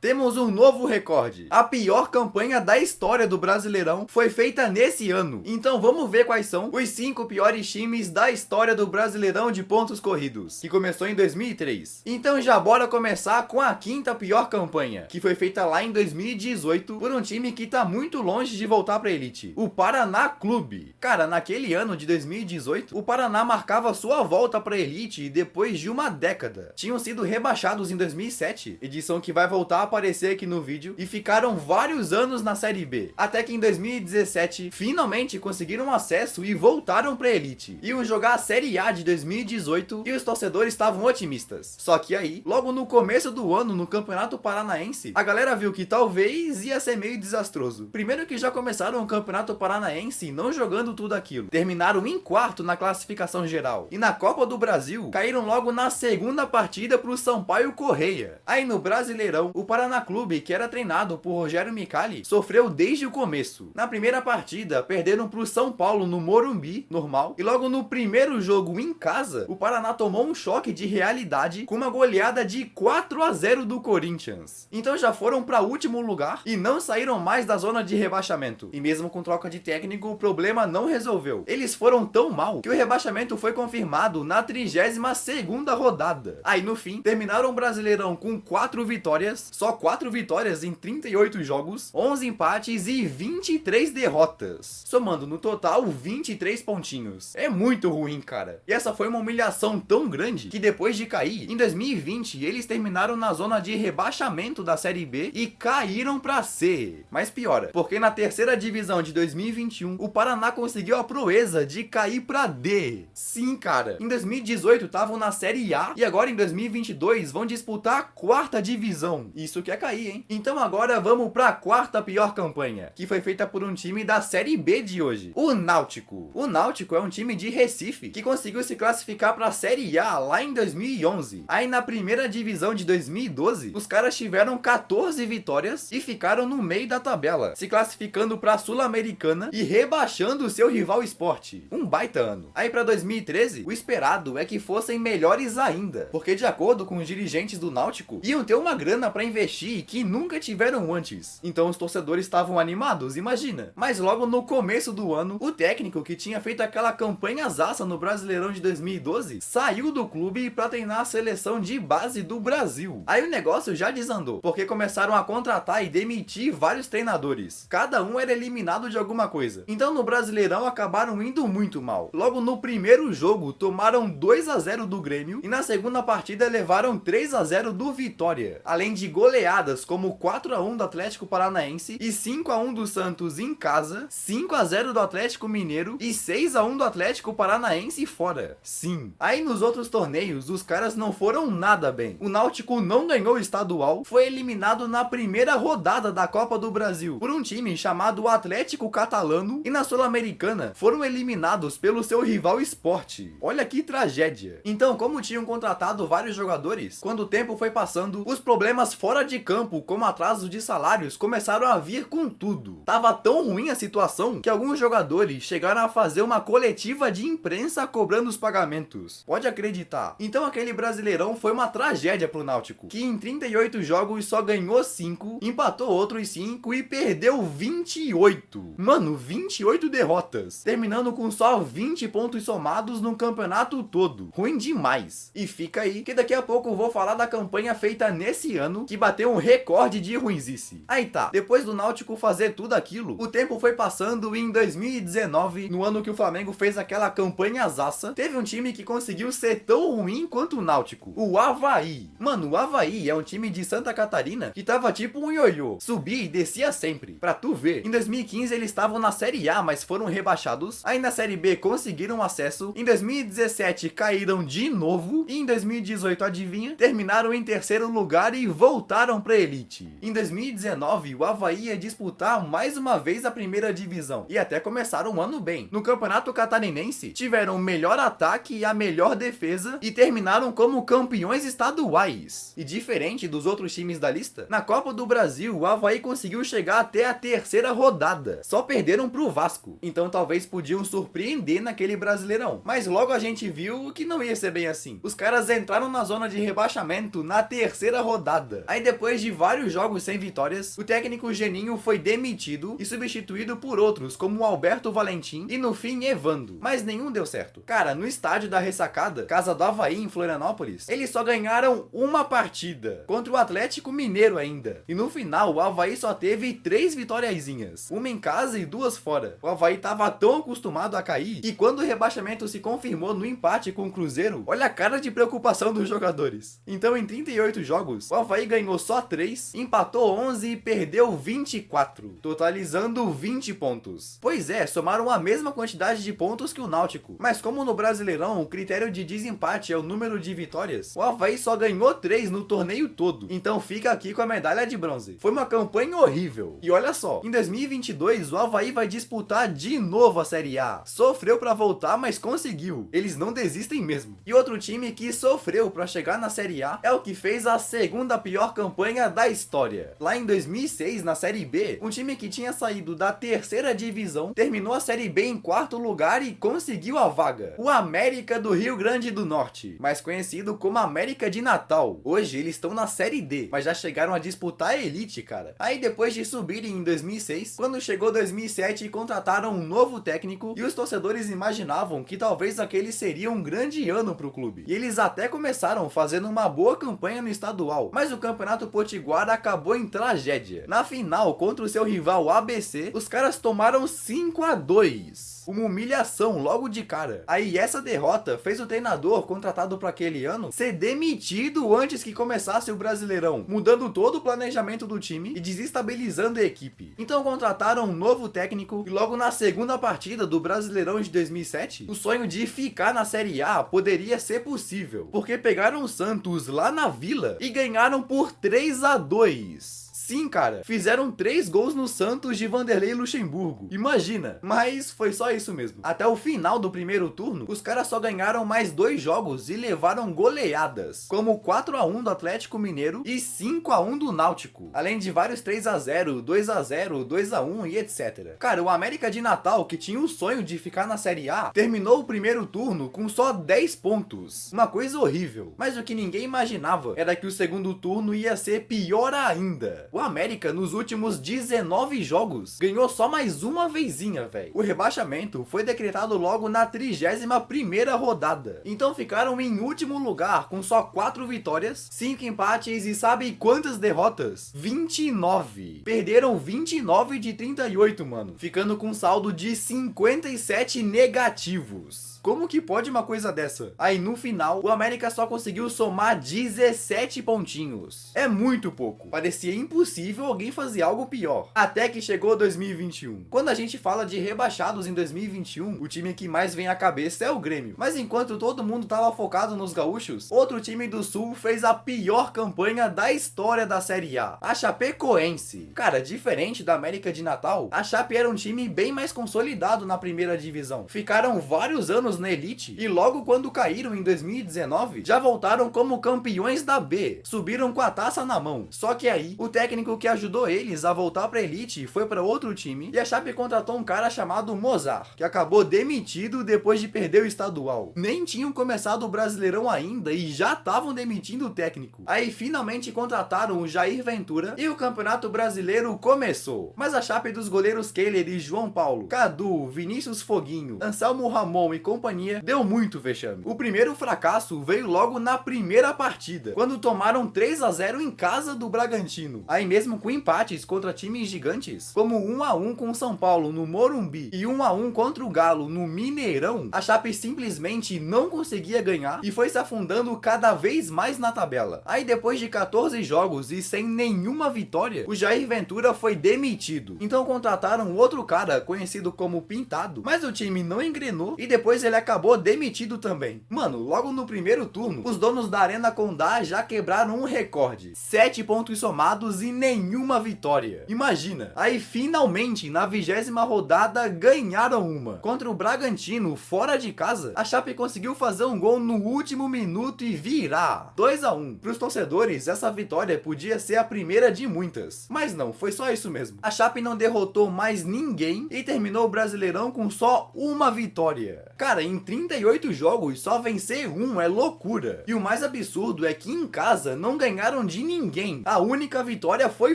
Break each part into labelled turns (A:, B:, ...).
A: temos um novo recorde. A pior campanha da história do Brasileirão foi feita nesse ano. Então vamos ver quais são os 5 piores times da história do Brasileirão de pontos corridos, que começou em 2003. Então já bora começar com a 5ª pior campanha, que foi feita lá em 2018 por um time que tá muito longe de voltar pra elite, o Paraná Clube. Cara, naquele ano de 2018, o Paraná marcava sua volta pra elite depois de uma década. Tinham sido rebaixados em 2007, edição que vai voltar a aparecer aqui no vídeo, e ficaram vários anos na Série B, até que em 2017 finalmente conseguiram acesso e voltaram pra elite. Iam jogar a Série A de 2018 e os torcedores estavam otimistas. Só que aí, logo no começo do ano, no Campeonato Paranaense, a galera viu que talvez ia ser meio desastroso. Primeiro que já começaram o Campeonato Paranaense não jogando tudo aquilo. Terminaram em quarto na classificação geral. E na Copa do Brasil, caíram logo na segunda partida pro Sampaio Correia. Aí no Brasileirão, o Paraná Clube, que era treinado por Rogério Micali, sofreu desde o começo. Na primeira partida, perderam pro São Paulo no Morumbi, normal. E logo no primeiro jogo em casa, o Paraná tomou um choque de realidade com uma goleada de 4-0 do Corinthians. Então já foram para último lugar e não saíram mais da zona de rebaixamento. E mesmo com troca de técnico, o problema não resolveu. Eles foram tão mal que o rebaixamento foi confirmado na 32ª rodada. Aí no fim, terminaram o Brasileirão com 4 vitórias, só 4 vitórias em 38 jogos, 11 empates e 23 derrotas. Somando no total 23 pontinhos. É muito ruim, cara. E essa foi uma humilhação tão grande que depois de cair, em 2020 eles terminaram na zona de rebaixamento da Série B e caíram pra C. Mas piora, porque na terceira divisão de 2021 o Paraná conseguiu a proeza de cair pra D. Sim, cara. Em 2018 estavam na Série A e agora em 2022 vão disputar a 4ª divisão. Isso que é cair, hein? Então agora vamos pra 4ª pior campanha, que foi feita por um time da Série B de hoje, o Náutico. O Náutico é um time de Recife que conseguiu se classificar pra Série A lá em 2011. Aí na primeira divisão de 2012, os caras tiveram 14 vitórias e ficaram no meio da tabela, se classificando pra Sul-Americana e rebaixando o seu rival Sport. Um baita ano. Aí pra 2013, o esperado é que fossem melhores ainda, porque de acordo com os dirigentes do Náutico, iam ter uma grana pra investir que nunca tiveram antes. Então os torcedores estavam animados, imagina. Mas logo no começo do ano, o técnico que tinha feito aquela campanha zaça no Brasileirão de 2012 saiu do clube pra treinar a seleção de base do Brasil. Aí o negócio já desandou, porque começaram a contratar e demitir vários treinadores. Cada um era eliminado de alguma coisa. Então no Brasileirão acabaram indo muito mal. Logo no primeiro jogo tomaram 2-0 do Grêmio e na segunda partida levaram 3-0 do Vitória. Além de goleadas como 4-1 do Atlético Paranaense e 5-1 do Santos em casa, 5-0 do Atlético Mineiro e 6-1 do Atlético Paranaense fora. Sim. Aí nos outros torneios, os caras não foram nada bem. O Náutico não ganhou o estadual, foi eliminado na primeira rodada da Copa do Brasil por um time chamado Atlético Catalano e na Sul-Americana foram eliminados pelo seu rival Sport. Olha que tragédia. Então, como tinham contratado vários jogadores, quando o tempo foi passando, os problemas fora de campo, como atrasos de salários, começaram a vir com tudo. Tava tão ruim a situação que alguns jogadores chegaram a fazer uma coletiva de imprensa cobrando os pagamentos. Pode acreditar. Então aquele Brasileirão foi uma tragédia pro Náutico, que em 38 jogos só ganhou 5, empatou outros 5 e perdeu 28. Mano, 28 derrotas, terminando com só 20 pontos somados no campeonato todo. Ruim demais. E fica aí que daqui a pouco eu vou falar da campanha feita nesse ano, que bateu um recorde de ruinzice. Aí tá, depois do Náutico fazer tudo aquilo, o tempo foi passando e em 2019, no ano que o Flamengo fez aquela campanha zaça, teve um time que conseguiu ser tão ruim quanto o Náutico, o Avaí. Mano, o Avaí é um time de Santa Catarina que tava tipo um ioiô, subia e descia sempre, pra tu ver. Em 2015 eles estavam na Série A, mas foram rebaixados. Aí na Série B conseguiram acesso, em 2017 caíram de novo e em 2018, adivinha? Terminaram em terceiro lugar e voltaram pra elite. Em 2019 o Avaí ia disputar mais uma vez a primeira divisão e até começaram um ano bem. No Campeonato Catarinense tiveram o melhor ataque e a melhor defesa e terminaram como campeões estaduais. E diferente dos outros times da lista, na Copa do Brasil o Avaí conseguiu chegar até a terceira rodada, só perderam pro Vasco, então talvez podiam surpreender naquele Brasileirão, mas logo a gente viu que não ia ser bem assim. Os caras entraram na zona de rebaixamento na terceira rodada, aí depois depois de vários jogos sem vitórias, o técnico Geninho foi demitido e substituído por outros, como o Alberto Valentim e no fim Evando, mas nenhum deu certo. Cara, no estádio da Ressacada, casa do Avaí em Florianópolis, eles só ganharam uma partida, contra o Atlético Mineiro ainda. E no final, o Avaí só teve 3 vitóriazinhas, uma em casa e 2 fora. O Avaí tava tão acostumado a cair que quando o rebaixamento se confirmou no empate com o Cruzeiro, olha a cara de preocupação dos jogadores. Então em 38 jogos, o Avaí ganhou só 3, empatou 11 e perdeu 24, totalizando 20 pontos. Pois é, somaram a mesma quantidade de pontos que o Náutico, mas como no Brasileirão o critério de desempate é o número de vitórias, o Avaí só ganhou 3 no torneio todo, então fica aqui com a medalha de bronze. Foi uma campanha horrível. E olha só, em 2022 o Avaí vai disputar de novo a Série A. Sofreu pra voltar, mas conseguiu. Eles não desistem mesmo. E outro time que sofreu pra chegar na Série A é o que fez a segunda pior campanha da história. Lá em 2006, na Série B, um time que tinha saído da terceira divisão terminou a Série B em 4º lugar e conseguiu a vaga. O América do Rio Grande do Norte, mais conhecido como América de Natal. Hoje eles estão na Série D, mas já chegaram a disputar a Elite, cara. Aí depois de subirem em 2006, quando chegou 2007, contrataram um novo técnico e os torcedores imaginavam que talvez aquele seria um grande ano pro clube. E eles até começaram fazendo uma boa campanha no estadual, mas o Campeonato Potiguar acabou em tragédia. Na final, contra o seu rival ABC, os caras tomaram 5-2. Uma humilhação logo de cara. Aí essa derrota fez o treinador contratado para aquele ano ser demitido antes que começasse o Brasileirão, mudando todo o planejamento do time e desestabilizando a equipe. Então contrataram um novo técnico e logo na segunda partida do Brasileirão de 2007, o sonho de ficar na Série A poderia ser possível, porque pegaram o Santos lá na Vila e ganharam por 3-2. Sim, cara, fizeram 3 gols no Santos de Vanderlei Luxemburgo. Imagina, mas foi só isso mesmo. Até o final do primeiro turno, os caras só ganharam mais 2 jogos e levaram goleadas, como 4-1 do Atlético Mineiro e 5-1 do Náutico, além de vários 3-0, 2-0, 2-1 e etc. Cara, o América de Natal, que tinha o sonho de ficar na Série A, terminou o primeiro turno com só 10 pontos. Uma coisa horrível. Mas o que ninguém imaginava era que o segundo turno ia ser pior ainda. O América, nos últimos 19 jogos, ganhou só mais uma vezinha, velho. O rebaixamento foi decretado logo na 31ª rodada. Então ficaram em último lugar, com só 4 vitórias, 5 empates e sabe quantas derrotas? 29. Perderam 29 de 38, mano. Ficando com saldo de 57 negativos. Como que pode uma coisa dessa? Aí no final, o América só conseguiu somar 17 pontinhos. É muito pouco. Parecia impossível alguém fazer algo pior. Até que chegou 2021. Quando a gente fala de rebaixados em 2021, o time que mais vem à cabeça é o Grêmio. Mas enquanto todo mundo tava focado nos gaúchos, outro time do Sul fez a pior campanha da história da Série A. A Chapecoense. Cara, diferente da América de Natal, a Chape era um time bem mais consolidado na primeira divisão. Ficaram vários anos na Elite e logo quando caíram em 2019, já voltaram como campeões da B, subiram com a taça na mão. Só que aí, o técnico que ajudou eles a voltar pra Elite foi pra outro time e a Chape contratou um cara chamado Mozart, que acabou demitido depois de perder o estadual. Nem tinham começado o Brasileirão ainda e já estavam demitindo o técnico. Aí finalmente contrataram o Jair Ventura e o Campeonato Brasileiro começou. Mas a Chape dos goleiros Keller e João Paulo, Cadu, Vinícius Foguinho, Anselmo Ramon e companhia deu muito vexame. O primeiro fracasso veio logo na primeira partida, quando tomaram 3-0 em casa do Bragantino. Aí mesmo com empates contra times gigantes, como 1-1 com o São Paulo no Morumbi e 1-1 contra o Galo no Mineirão, a Chape simplesmente não conseguia ganhar e foi se afundando cada vez mais na tabela. Aí depois de 14 jogos e sem nenhuma vitória, o Jair Ventura foi demitido. Então contrataram outro cara conhecido como Pintado, mas o time não engrenou e depois ele acabou demitido também. Mano, logo no primeiro turno, os donos da Arena Condá já quebraram um recorde. 7 pontos somados e nenhuma vitória. Imagina. Aí finalmente, na 20ª rodada, ganharam uma. Contra o Bragantino, fora de casa, a Chape conseguiu fazer um gol no último minuto e virar. 2-1. Para os torcedores, essa vitória podia ser a primeira de muitas. Mas não, foi só isso mesmo. A Chape não derrotou mais ninguém e terminou o Brasileirão com só uma vitória. Cara, em 38 jogos, só vencer um é loucura. E o mais absurdo é que em casa não ganharam de ninguém. A única vitória foi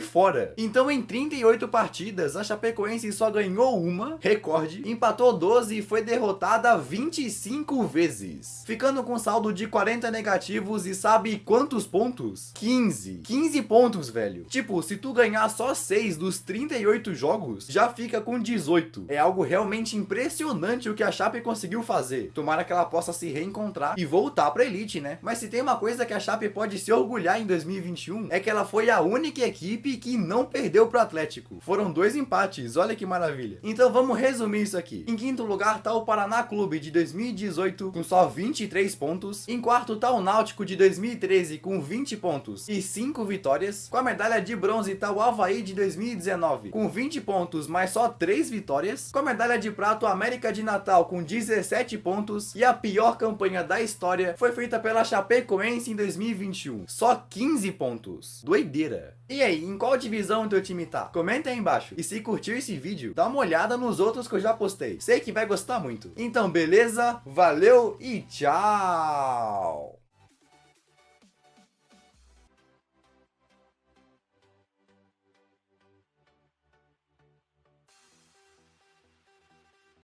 A: fora. Então em 38 partidas, a Chapecoense só ganhou uma, recorde, empatou 12 e foi derrotada 25 vezes. Ficando com saldo de 40 negativos e sabe quantos pontos? 15. 15 pontos, velho. Tipo, se tu ganhar só 6 dos 38 jogos, já fica com 18. É algo realmente impressionante o que a Chape conseguiu fazer. Tomara que ela possa se reencontrar e voltar pra elite, né? Mas se tem uma coisa que a Chape pode se orgulhar em 2021, é que ela foi a única equipe que não perdeu pro Atlético. Foram 2 empates, olha que maravilha. Então vamos resumir isso aqui. Em quinto lugar tá o Paraná Clube de 2018 com só 23 pontos. Em quarto tá o Náutico de 2013 com 20 pontos e 5 vitórias. Com a medalha de bronze tá o Avaí de 2019 com 20 pontos, mas só 3 vitórias. Com a medalha de prata, o América de Natal com 17 pontos. E a pior campanha da história foi feita pela Chapecoense em 2021. Só 15 pontos. Doideira. E aí, em qual divisão teu time tá? Comenta aí embaixo. E se curtiu esse vídeo, dá uma olhada nos outros que eu já postei. Sei que vai gostar muito. Então, beleza? Valeu e tchau!